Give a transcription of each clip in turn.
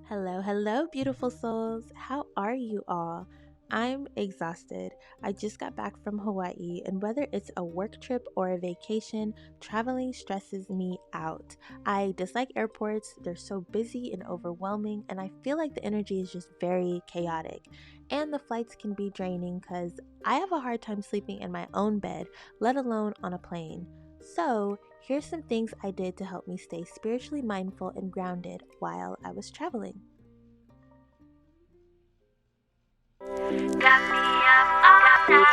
Hello, hello, beautiful souls. How are you all? I'm exhausted. I just got back from Hawaii, and whether it's a work trip or a vacation, traveling stresses me out. I dislike airports, they're so busy and overwhelming, and I feel like the energy is just very chaotic. And the flights can be draining because I have a hard time sleeping in my own bed, let alone on a plane. So, here's some things I did to help me stay spiritually mindful and grounded while I was traveling. Got me up all night,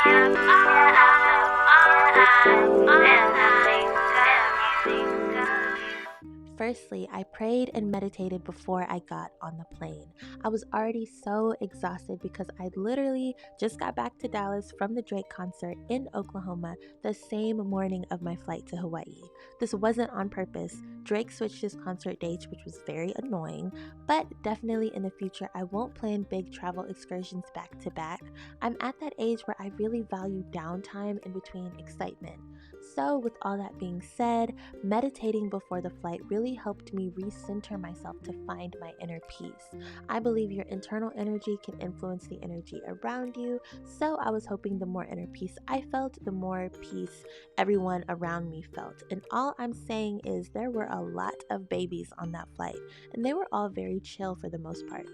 Firstly, I prayed and meditated before I got on the plane. I was already so exhausted because I literally just got back to Dallas from the Drake concert in Oklahoma the same morning of my flight to Hawaii. This wasn't on purpose. Drake switched his concert dates, which was very annoying, but definitely in the future, I won't plan big travel excursions back to back. I'm at that age where I really value downtime in between excitement. So, with all that being said, meditating before the flight really helped me recenter myself to find my inner peace. I believe your internal energy can influence the energy around you, so I was hoping the more inner peace I felt, the more peace everyone around me felt. And all I'm saying is there were a lot of babies on that flight, and they were all very chill for the most part.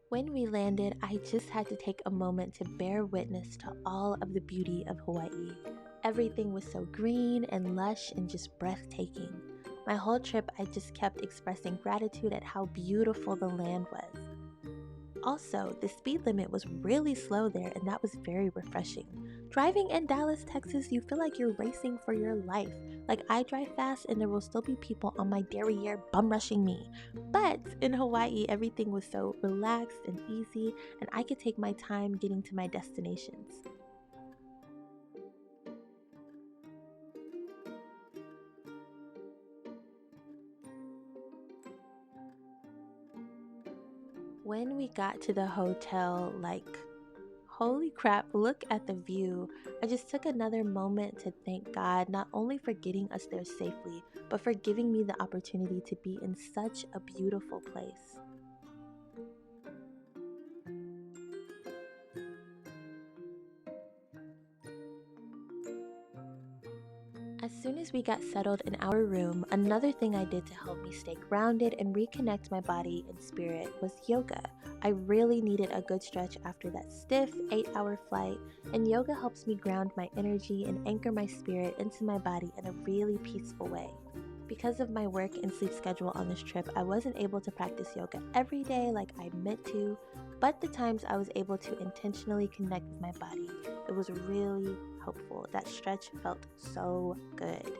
When we landed, I just had to take a moment to bear witness to all of the beauty of Hawaii. Everything was so green and lush and just breathtaking. My whole trip, I just kept expressing gratitude at how beautiful the land was. Also, the speed limit was really slow there, and that was very refreshing. Driving in Dallas, Texas, you feel like you're racing for your life. Like, I drive fast, and there will still be people on my derriere bum rushing me. But in Hawaii, everything was so relaxed and easy, and I could take my time getting to my destinations. When we got to the hotel, holy crap, look at the view. I just took another moment to thank God not only for getting us there safely, but for giving me the opportunity to be in such a beautiful place. As soon as we got settled in our room, another thing I did to help me stay grounded and reconnect my body and spirit was yoga. I really needed a good stretch after that stiff 8-hour flight, and yoga helps me ground my energy and anchor my spirit into my body in a really peaceful way. Because of my work and sleep schedule on this trip, I wasn't able to practice yoga every day like I meant to, but the times I was able to intentionally connect with my body, it was really helpful. That stretch felt so good.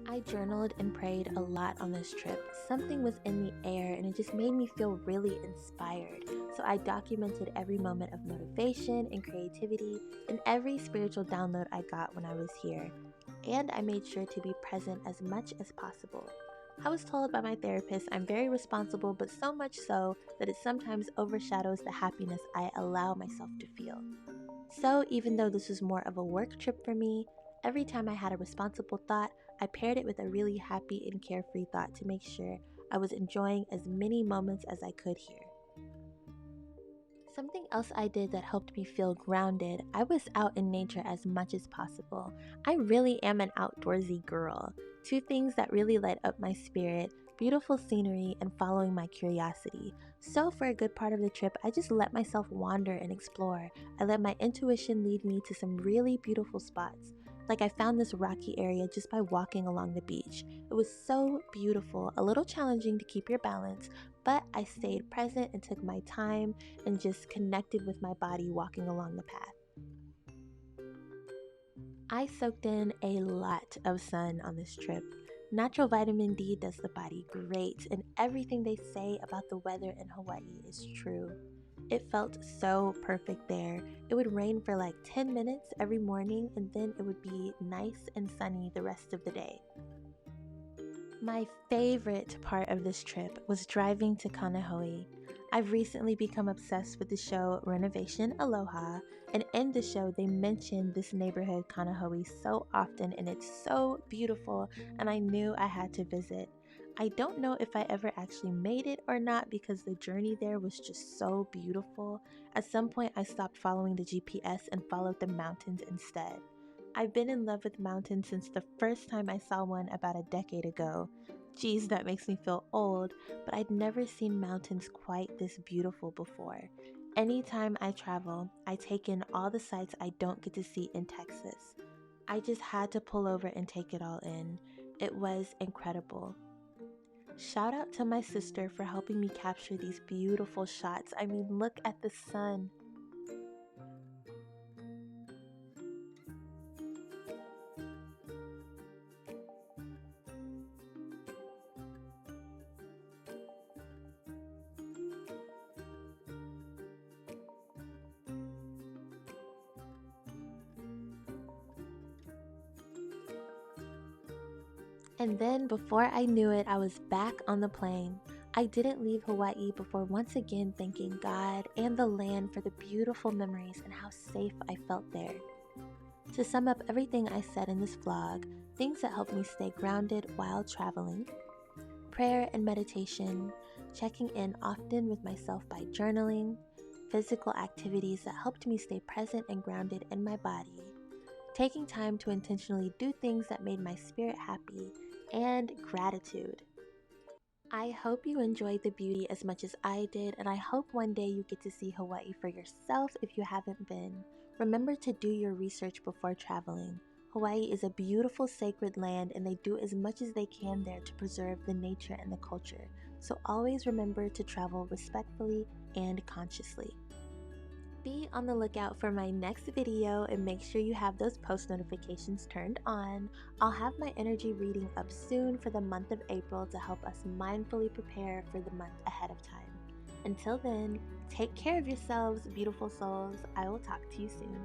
I journaled and prayed a lot on this trip. Something was in the air and it just made me feel really inspired. So I documented every moment of motivation and creativity and every spiritual download I got when I was here. And I made sure to be present as much as possible. I was told by my therapist I'm very responsible, but so much so that it sometimes overshadows the happiness I allow myself to feel. So, even though this was more of a work trip for me, every time I had a responsible thought, I paired it with a really happy and carefree thought to make sure I was enjoying as many moments as I could here. Something else I did that helped me feel grounded, I was out in nature as much as possible. I really am an outdoorsy girl. Two things that really light up my spirit: beautiful scenery and following my curiosity. So, for a good part of the trip, I just let myself wander and explore. I let my intuition lead me to some really beautiful spots. Like, I found this rocky area just by walking along the beach. It was so beautiful, a little challenging to keep your balance, but I stayed present and took my time and just connected with my body walking along the path. I soaked in a lot of sun on this trip. Natural vitamin D does the body great, and everything they say about the weather in Hawaii is true. It felt so perfect there. It would rain for like 10 minutes every morning, and then it would be nice and sunny the rest of the day. My favorite part of this trip was driving to Kaneohe. I've recently become obsessed with the show Renovation Aloha, and in the show they mention this neighborhood Kaneohe so often, and it's so beautiful, and I knew I had to visit. I don't know if I ever actually made it or not because the journey there was just so beautiful. At some point, I stopped following the GPS and followed the mountains instead. I've been in love with mountains since the first time I saw one about a decade ago. Geez, that makes me feel old, but I'd never seen mountains quite this beautiful before. Anytime I travel, I take in all the sights I don't get to see in Texas. I just had to pull over and take it all in. It was incredible. Shout out to my sister for helping me capture these beautiful shots. I mean, look at the sun. And then, before I knew it, I was back on the plane. I didn't leave Hawaii before once again thanking God and the land for the beautiful memories and how safe I felt there. To sum up everything I said in this vlog, things that helped me stay grounded while traveling: prayer and meditation, checking in often with myself by journaling, physical activities that helped me stay present and grounded in my body, taking time to intentionally do things that made my spirit happy, and gratitude. I hope you enjoyed the beauty as much as I did, and I hope one day you get to see Hawaii for yourself if you haven't been. Remember to do your research before traveling. Hawaii is a beautiful sacred land, and they do as much as they can there to preserve the nature and the culture. So always remember to travel respectfully and consciously. Be on the lookout for my next video and make sure you have those post notifications turned on. I'll have my energy reading up soon for the month of April to help us mindfully prepare for the month ahead of time. Until then, take care of yourselves, beautiful souls. I will talk to you soon.